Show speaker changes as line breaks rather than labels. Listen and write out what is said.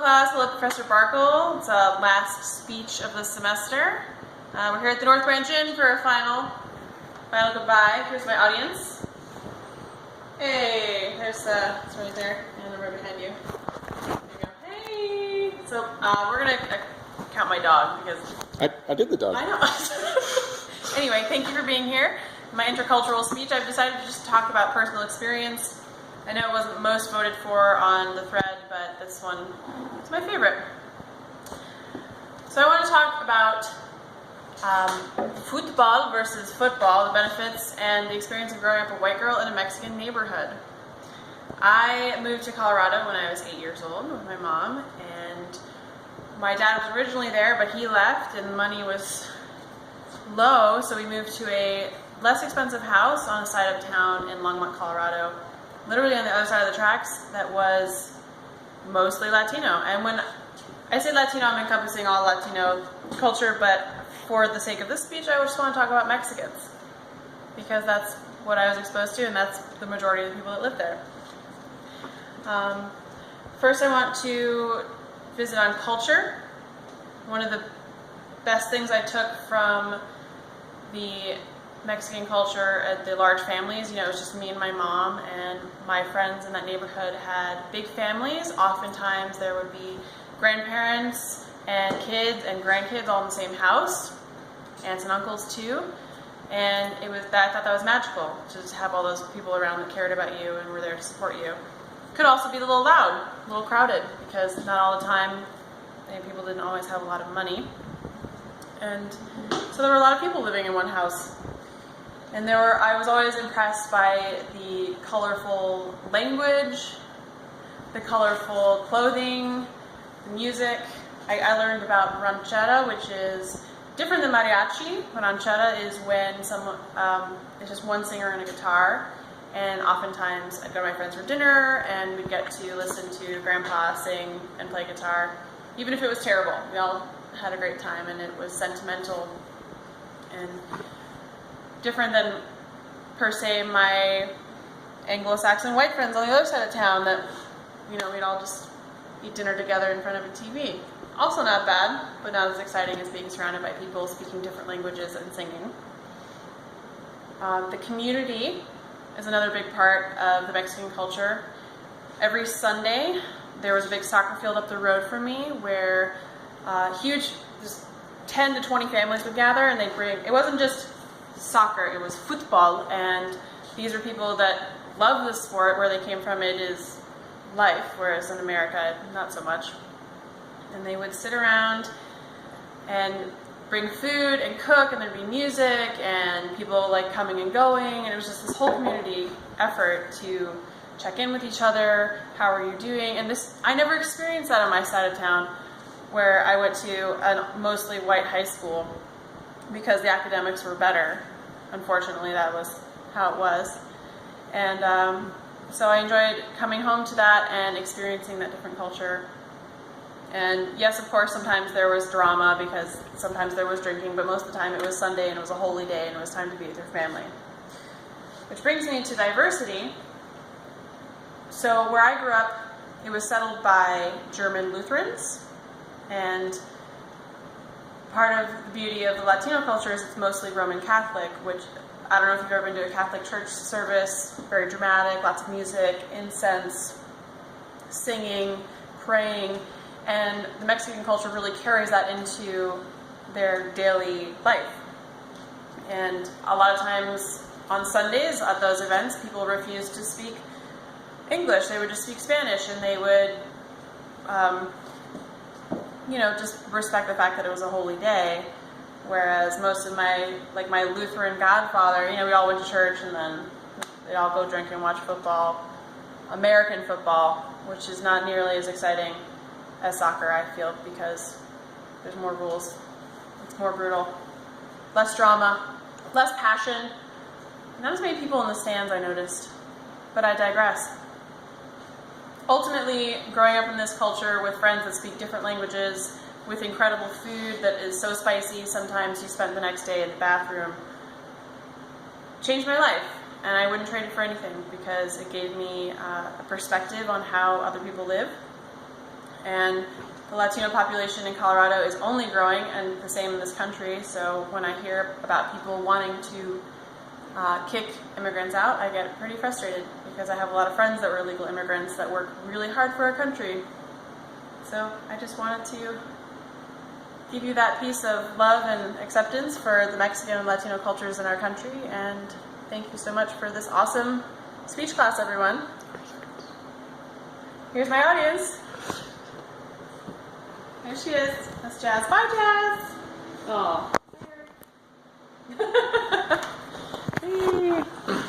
class. Hello, Professor Barkle. It's a last speech of the semester. We're here at the North Branch Inn for a final goodbye. Here's my audience. Hey, it's right there, and the row behind you. There you go. Hey. So we're gonna count my dog because
I did the dog.
I know. Anyway, thank you for being here. My intercultural speech. I've decided to just talk about personal experience. I know it wasn't most voted for on the thread, but this one is my favorite. So I want to talk about football versus football, the benefits and the experience of growing up a white girl in a Mexican neighborhood. I moved to Colorado when I was 8 years old with my mom, and my dad was originally there, but he left and the money was low, so we moved to a less expensive house on the side of town in Longmont, Colorado, literally on the other side of the tracks, that was mostly Latino. And when I say Latino, I'm encompassing all Latino culture, but for the sake of this speech, I just want to talk about Mexicans, because that's what I was exposed to, and that's the majority of the people that live there. First, I want to visit on culture. One of the best things I took from the Mexican culture at the large families, it was just me and my mom, and my friends in that neighborhood had big families. Oftentimes there would be grandparents and kids and grandkids all in the same house, aunts and uncles too, and I thought that was magical to just have all those people around that cared about you and were there to support you. Could also be a little loud, a little crowded, because not all the time, people didn't always have a lot of money, and so there were a lot of people living in one house. And I was always impressed by the colorful language, the colorful clothing, the music. I learned about ranchera, which is different than mariachi. Ranchera is when it's just one singer and a guitar. And oftentimes I'd go to my friends for dinner and we'd get to listen to Grandpa sing and play guitar. Even if it was terrible, we all had a great time, and it was sentimental and different than, per se, my Anglo-Saxon white friends on the other side of town that, we'd all just eat dinner together in front of a TV. Also not bad, but not as exciting as being surrounded by people speaking different languages and singing. The community is another big part of the Mexican culture. Every Sunday, there was a big soccer field up the road from me where just 10 to 20 families would gather, and it wasn't just soccer, it was football, and these are people that love the sport. Where they came from, it is life, whereas in America, not so much. And they would sit around and bring food and cook, and there'd be music and people coming and going, and it was just this whole community effort to check in with each other. How are you doing? And I never experienced that on my side of town, where I went to a mostly white high school, because the academics were better. Unfortunately, that was how it was. And so I enjoyed coming home to that and experiencing that different culture. And yes, of course, sometimes there was drama, because sometimes there was drinking, but most of the time it was Sunday and it was a holy day and it was time to be with your family. Which brings me to diversity. So where I grew up, it was settled by German Lutherans, and part of the beauty of the Latino culture is it's mostly Roman Catholic, which, I don't know if you've ever been to a Catholic church service, very dramatic, lots of music, incense, singing, praying, and the Mexican culture really carries that into their daily life. And a lot of times on Sundays at those events, people refused to speak English. They would just speak Spanish, and they would just respect the fact that it was a holy day, whereas most of my Lutheran godfather, we all went to church and then they'd all go drink and watch football, American football, which is not nearly as exciting as soccer, I feel, because there's more rules, it's more brutal, less drama, less passion, not as many people in the stands, I noticed, but I digress. Ultimately, growing up in this culture with friends that speak different languages, with incredible food that is so spicy, sometimes you spend the next day in the bathroom, changed my life. And I wouldn't trade it for anything, because it gave me a perspective on how other people live, And the Latino population in Colorado is only growing, and the same in this country. So when I hear about people wanting to kick immigrants out, I get pretty frustrated because I have a lot of friends that were illegal immigrants that work really hard for our country. So I just wanted to give you that piece of love and acceptance for the Mexican and Latino cultures in our country, and thank you so much for this awesome speech class, everyone. Here's my audience. There she is. That's Jazz. Bye, Jazz.
Oh.
Hey.